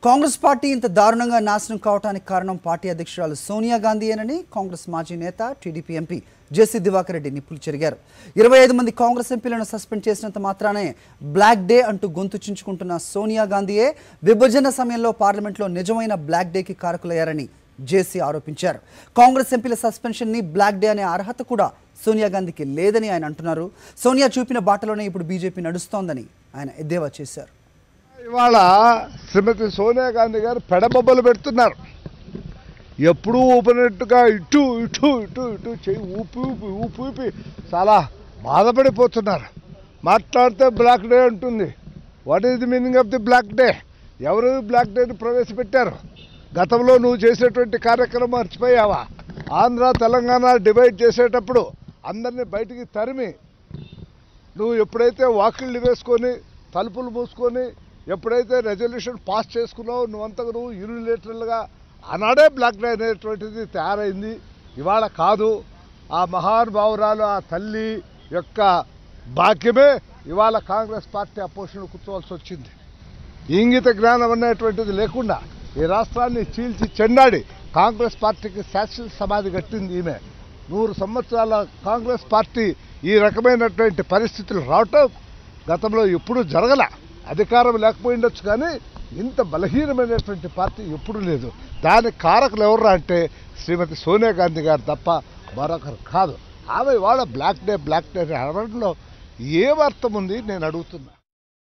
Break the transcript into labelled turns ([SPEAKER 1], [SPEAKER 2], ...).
[SPEAKER 1] Congress party ఇంత దారుణంగా నాశనం కావడానికి కారణం పార్టీ అధ్యక్షురాలు సోనియా గాంధీయేనని కాంగ్రెస్ మాజీ నేత టీడీపీ ఎంపీ జేసీ దివాకర్ రెడ్డి నిప్పులు చెరిగారు. 25 మంది కాంగ్రెస్ ఎంపీలను సస్పెండ్ చేసినంత మాత్రానే బ్లాక్ డే అంటూ గొంతు చించుకుంటున్న సోనియా గాంధీయే విభజన సమయంలో పార్లమెంట్లో నిజమైన బ్లాక్ డేకి కారకులయ్యారని జేసీ ఆరోపించారు. కాంగ్రెస్ ఎంపీల సస్పెన్షన్ ని బ్లాక్ డే అనే అర్హత కూడా సోనియా గాంధీకి లేదని ఆయన అంటున్నారు. సోనియా చూపిన బాటలోనే ఇప్పుడు బీజేపీ నడుస్తోందని ఆయన ఎద్దేవా చేశారు.
[SPEAKER 2] ఇవాళ శ్రీమతి సోనియా గాంధీ గారు పెడబొబ్బలు పెడుతున్నారు. ఎప్పుడూ ఊపినట్టుగా ఇటు ఇటు ఇటు ఇటు చెయ్యి ఊపి ఊపి ఊపి ఊపి చాలా బాధపడిపోతున్నారు. మాట్లాడితే బ్లాక్ డే అంటుంది. What is the meaning of the black day? ఎవరు బ్లాక్ డేని ప్రవేశపెట్టారు? గతంలో నువ్వు చేసేటువంటి కార్యక్రమం మర్చిపోయావా? ఆంధ్ర తెలంగాణ డివైడ్ చేసేటప్పుడు అందరినీ బయటికి తరిమి నువ్వు ఎప్పుడైతే వాకిళ్ళు వేసుకొని తలుపులు మూసుకొని ఎప్పుడైతే రెజల్యూషన్ పాస్ చేసుకున్నావు నువ్వంతకు నువ్వు యూనిలేటరల్గా ఆనాడే బ్లాక్ డే అనేటువంటిది తయారైంది. ఇవాళ కాదు. ఆ మహానుభావురాలు ఆ తల్లి యొక్క భాగ్యమే ఇవాళ కాంగ్రెస్ పార్టీ అపోజిషన్ కూర్చోవలసి వచ్చింది. ఇంగిత జ్ఞానం అనేటువంటిది లేకుండా ఈ రాష్ట్రాన్ని చీల్చి చెండాడి కాంగ్రెస్ పార్టీకి శాశ్వత సమాధి కట్టింది ఈమె. 100 సంవత్సరాల కాంగ్రెస్ పార్టీ ఈ రకమైనటువంటి పరిస్థితులు రావటం గతంలో ఎప్పుడూ జరగల. అధికారం లేకపోయిండొచ్చు కానీ ఇంత బలహీనమైనటువంటి పార్టీ ఎప్పుడూ లేదు. దానికి కారకులు ఎవరు అంటే శ్రీమతి సోనియా గాంధీ గారు తప్ప మరొకరు కాదు. ఆమె ఇవాళ బ్లాక్ డే అని అనడంలో ఏం అర్థం ఉంది నేను అడుగుతున్నా.